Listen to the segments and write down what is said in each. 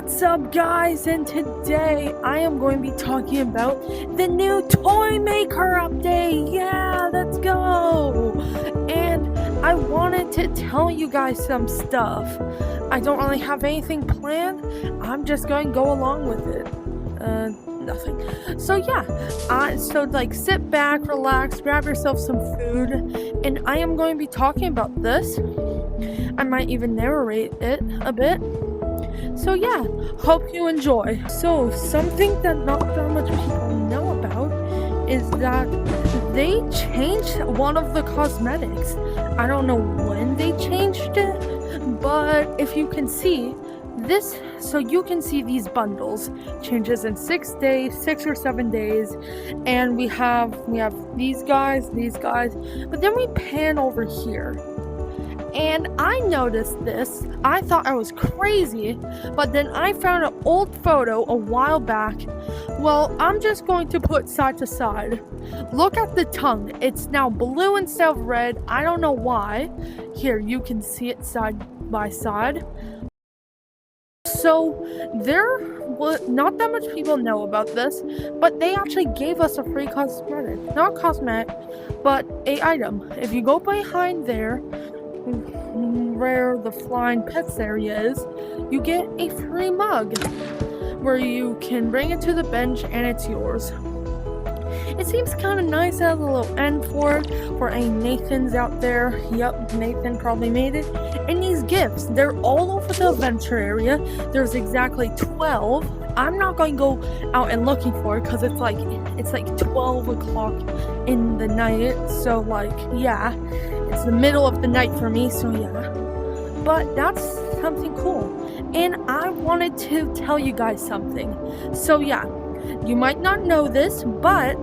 What's up, guys? And today I am going to be talking about the new Toy Maker update. Yeah, let's go. And I wanted to tell you guys some stuff. I don't really have anything planned. I'm just going to go along with it. Nothing. So yeah, sit back, relax, grab yourself some food, and I am going to be talking about this. I might even narrate it a bit. So yeah, hope you enjoy. So something that not that much people know about is that they changed one of the cosmetics. I don't know when they changed it, but if you can see this, so you can see these bundles changes in 6 days, 6 or 7 days, and we have these guys, but then we pan over here. And I noticed this. I thought I was crazy, but then I found an old photo a while back. Well, I'm just going to put side to side. Look at the tongue. It's now blue instead of red. I don't know why. Here, you can see it side by side. So not that much people know about this, but they actually gave us a free cosmetic. Not cosmetic, but a item. If you go behind there, where the flying pets area is, you get a free mug where you can bring it to the bench and it's yours. It seems kind of nice. It has a little end for it for any Nathans out there. Yep, Nathan probably made it. And these gifts, they're all over the adventure area. There's exactly 12. I'm not going to go out and looking for it because it's like 12 o'clock in the night. So yeah, it's the middle of the night for me. So yeah, but that's something cool. And I wanted to tell you guys something. So yeah, you might not know this, but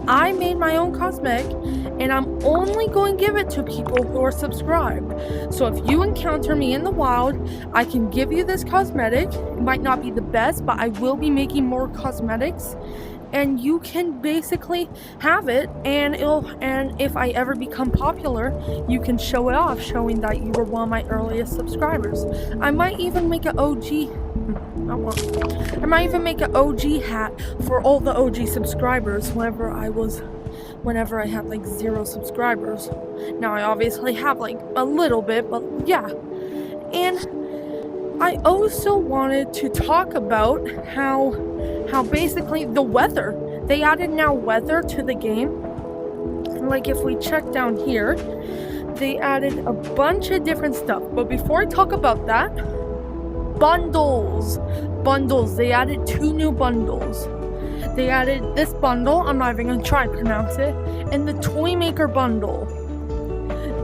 I made my own cosmetic, and I'm only going to give it to people who are subscribed. So if you encounter me in the wild, I can give you this cosmetic. It might not be the best, but I will be making more cosmetics, and you can basically have it, and if I ever become popular, you can show it off, showing that you were one of my earliest subscribers. I might even make an OG hat for all the OG subscribers whenever I had like 0 subscribers. Now I obviously have like a little bit, but yeah. And I also wanted to talk about how basically the weather, they added now weather to the game. Like if we check down here, they added a bunch of different stuff. But before I talk about that, bundles, they added 2 new bundles. They added this bundle, I'm not even gonna try and pronounce it, and the Toy Maker bundle.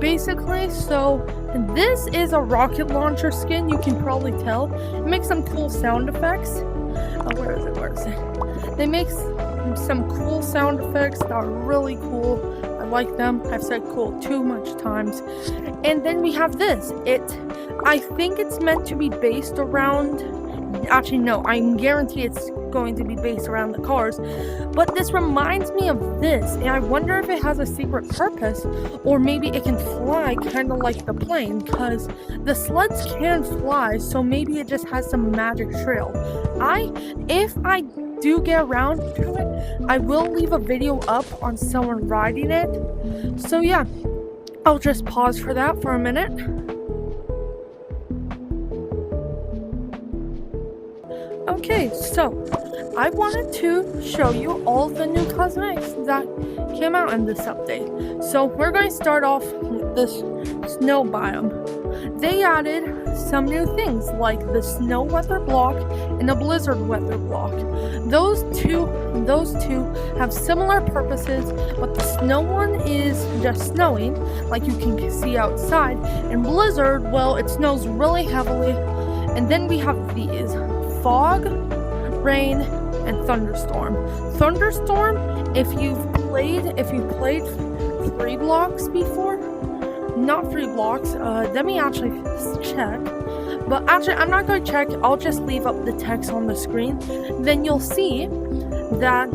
Basically, so this is a rocket launcher skin, you can probably tell. It makes some cool sound effects. Where is it? They make some cool sound effects that are really cool. I like them. I've said cool too much times. And then we have this. I think it's meant to be based around, actually no, I guarantee it's going to be based around the cars, but this reminds me of this, and I wonder if it has a secret purpose, or maybe it can fly kind of like the plane, because the sleds can fly, so maybe it just has some magic trail. If I do get around to it, I will leave a video up on someone riding it. So yeah, I'll just pause for that for a minute. Okay, so I wanted to show you all the new cosmetics that came out in this update. So we're going to start off with this snow biome. They added some new things like the snow weather block and the blizzard weather block. Those two have similar purposes, but the snow one is just snowing, like you can see outside, and blizzard, well, it snows really heavily. And then we have these: fog, rain, and thunderstorm. Thunderstorm, if you've played 3 blocks before, not 3 blocks, let me actually check. But actually, I'm not going to check. I'll just leave up the text on the screen. Then you'll see that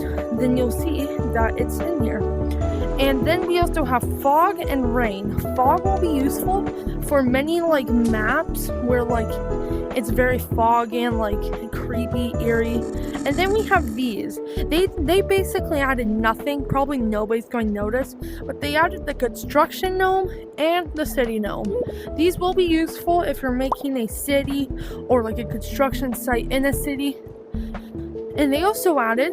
it's in here. And then we also have fog and rain. Fog will be useful for many like maps where like It's very foggy and like creepy, eerie. And then we have these. They basically added nothing. Probably nobody's going to notice, but they added the construction gnome and the city gnome. These will be useful if you're making a city or like a construction site in a city. And they also added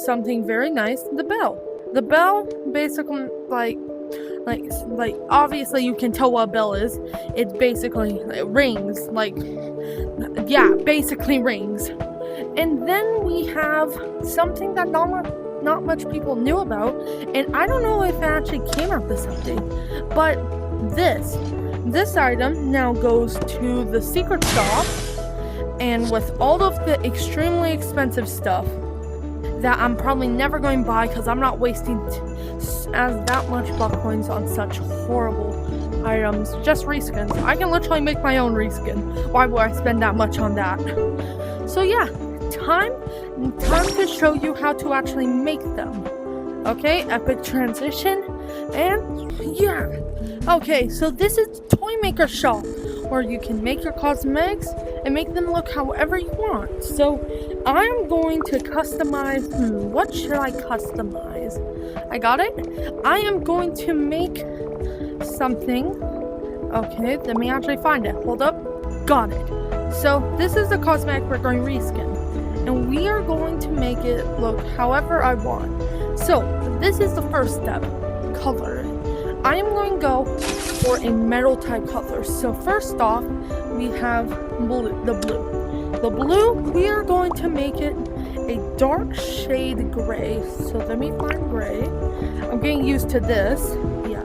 something very nice, the bell. The bell basically like obviously you can tell what a bell is. It's basically rings, basically rings. And then we have something that not much people knew about, and I don't know if it actually came out this update, but this item now goes to the secret shop, and with all of the extremely expensive stuff that I'm probably never going to buy because I'm not wasting that much buck coins on such horrible items. Just reskins. I can literally make my own reskin. Why would I spend that much on that? So yeah, time to show you how to actually make them. Okay, epic transition, and yeah. Okay, so this is Toy Maker Shop, where you can make your cosmetics and make them look however you want. So I'm going to customize. What should I customize? I got it. I am going to make something. Okay, let me actually find it. Hold up. Got it. So this is the cosmetic we're going to reskin, and we are going to make it look however I want. So this is the first step. Color. I am going to go for a metal type color. So first off, we have the blue. The blue, we are going to make it a dark shade gray. So let me find gray. I'm getting used to this. Yeah.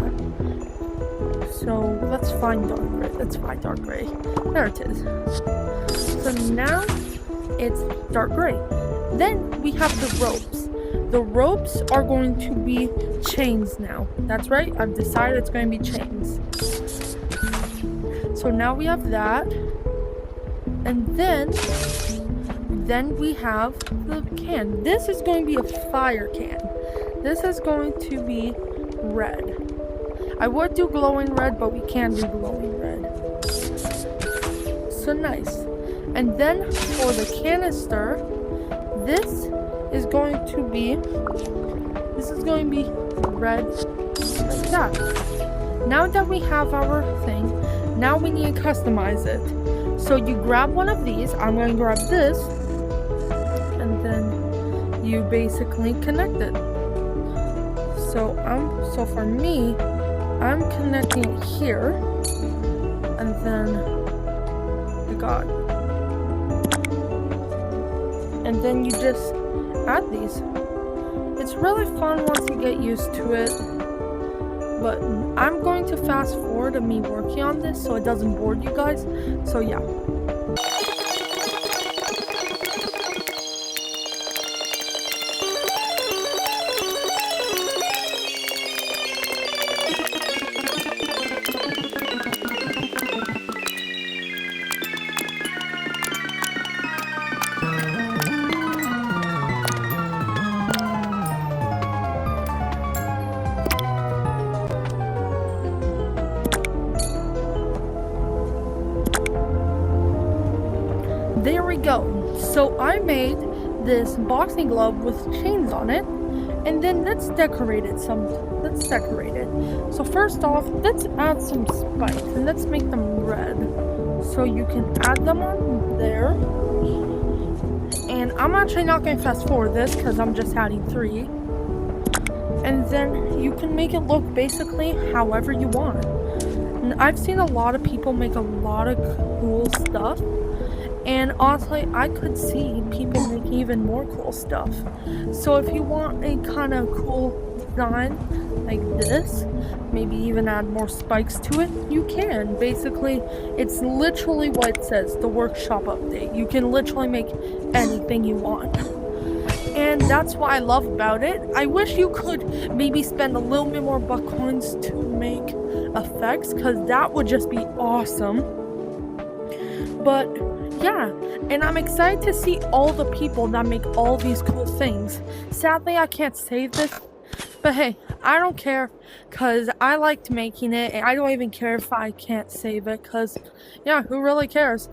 So let's find dark gray. There it is. So now it's dark gray. Then we have the ropes. The ropes are going to be chains now. That's right, I've decided it's going to be chains. So now we have that. And then we have the can. This is going to be a fire can. This is going to be red. I would do glowing red, but we can't do glowing red. So nice. And then for the canister, this is going to be red like that. Now that we have our thing, now we need to customize it. So you grab one of these. I'm going to grab this, and then you basically connect it. So for me, I'm connecting it here, and then and then you just add these. It's really fun once you get used to it, but I'm going to fast forward to me working on this so it doesn't bore you guys. So yeah. There we go. So I made this boxing glove with chains on it, and then let's decorate it. So first off, let's add some spikes, and let's make them red. So you can add them on there. And I'm actually not going to fast forward this because I'm just adding 3. And then you can make it look basically however you want. And I've seen a lot of people make a lot of cool stuff. And honestly, I could see people making even more cool stuff. So if you want a kind of cool design like this, maybe even add more spikes to it, you can. Basically, it's literally what it says, the workshop update. You can literally make anything you want. And that's what I love about it. I wish you could maybe spend a little bit more buck coins to make effects, because that would just be awesome. But yeah, and I'm excited to see all the people that make all these cool things. Sadly, I can't save this But hey, I don't care because I liked making it and I don't even care if I can't save it because, yeah, who really cares?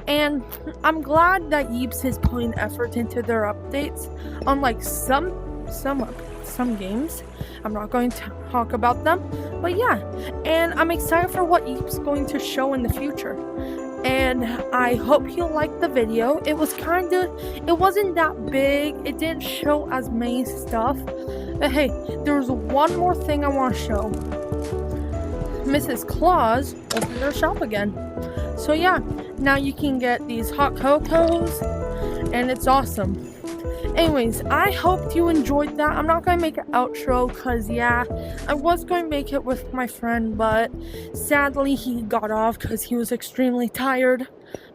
And I'm glad that Yeeps is putting effort into their updates, unlike some games. I'm not going to talk about them, but yeah, and I'm excited for what Yeeps is going to show in the future. And I hope you liked the video. It wasn't that big. It didn't show as many stuff. But hey, there's one more thing I want to show. Mrs. Claus opened their shop again. So yeah, now you can get these hot cocos, and it's awesome. Anyways, I hope you enjoyed that. I'm not going to make an outro because, yeah, I was going to make it with my friend, but sadly he got off because he was extremely tired.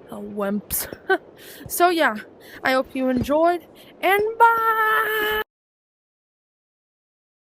Wimps. So, yeah, I hope you enjoyed, and bye!